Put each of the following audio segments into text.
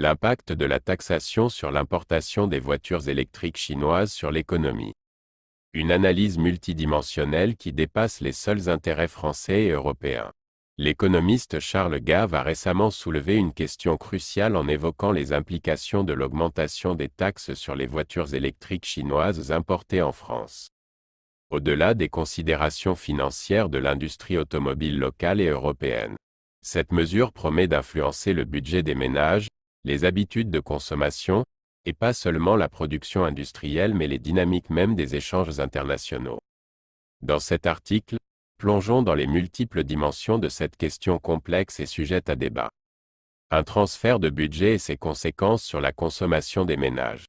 L'impact de la taxation sur l'importation des voitures électriques chinoises sur l'économie. Une analyse multidimensionnelle qui dépasse les seuls intérêts français et européens. L'économiste Charles Gave a récemment soulevé une question cruciale en évoquant les implications de l'augmentation des taxes sur les voitures électriques chinoises importées en France. Au-delà des considérations financières de l'industrie automobile locale et européenne, cette mesure promet d'influencer le budget des ménages, les habitudes de consommation, et pas seulement la production industrielle mais les dynamiques même des échanges internationaux. Dans cet article, plongeons dans les multiples dimensions de cette question complexe et sujette à débat. Un transfert de budget et ses conséquences sur la consommation des ménages.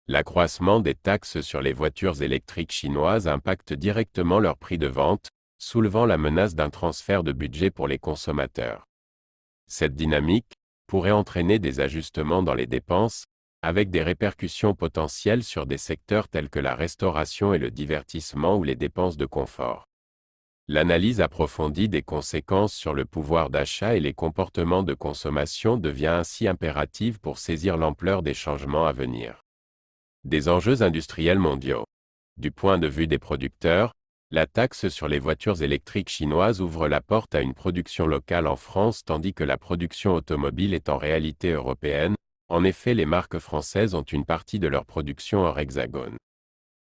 L'accroissement des taxes sur les voitures électriques chinoises impacte directement leur prix de vente, soulevant la menace d'un transfert de budget pour les consommateurs. Cette dynamique pourrait entraîner des ajustements dans les dépenses, avec des répercussions potentielles sur des secteurs tels que la restauration et le divertissement ou les dépenses de confort. L'analyse approfondie des conséquences sur le pouvoir d'achat et les comportements de consommation devient ainsi impérative pour saisir l'ampleur des changements à venir. Des enjeux industriels mondiaux. Du point de vue des producteurs, la taxe sur les voitures électriques chinoises ouvre la porte à une production locale en France tandis que la production automobile est en réalité européenne. En effet, les marques françaises ont une partie de leur production hors hexagone.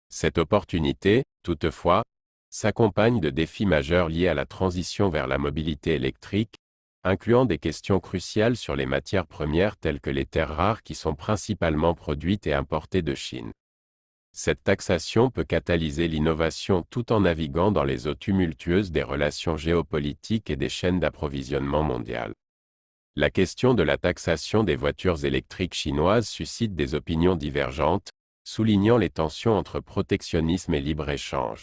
Cette opportunité, toutefois, s'accompagne de défis majeurs liés à la transition vers la mobilité électrique, incluant des questions cruciales sur les matières premières telles que les terres rares qui sont principalement produites et importées de Chine. Cette taxation peut catalyser l'innovation tout en naviguant dans les eaux tumultueuses des relations géopolitiques et des chaînes d'approvisionnement mondiales. La question de la taxation des voitures électriques chinoises suscite des opinions divergentes, soulignant les tensions entre protectionnisme et libre-échange.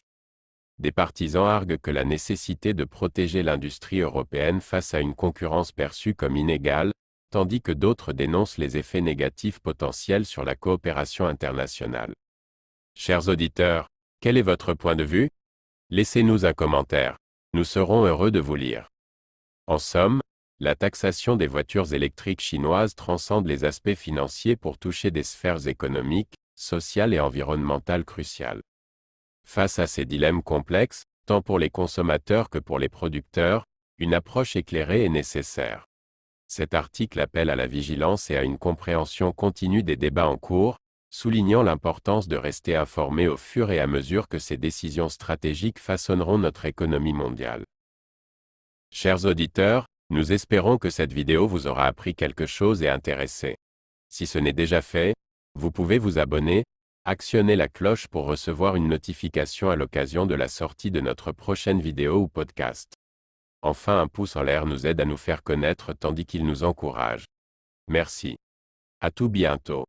Des partisans arguent que la nécessité de protéger l'industrie européenne face à une concurrence perçue comme inégale, tandis que d'autres dénoncent les effets négatifs potentiels sur la coopération internationale. Chers auditeurs, quel est votre point de vue? Laissez-nous un commentaire. Nous serons heureux de vous lire. En somme, la taxation des voitures électriques chinoises transcende les aspects financiers pour toucher des sphères économiques, sociales et environnementales cruciales. Face à ces dilemmes complexes, tant pour les consommateurs que pour les producteurs, une approche éclairée est nécessaire. Cet article appelle à la vigilance et à une compréhension continue des débats en cours, soulignant l'importance de rester informé au fur et à mesure que ces décisions stratégiques façonneront notre économie mondiale. Chers auditeurs, nous espérons que cette vidéo vous aura appris quelque chose et intéressé. Si ce n'est déjà fait, vous pouvez vous abonner, actionner la cloche pour recevoir une notification à l'occasion de la sortie de notre prochaine vidéo ou podcast. Enfin, un pouce en l'air nous aide à nous faire connaître tandis qu'il nous encourage. Merci. À tout bientôt.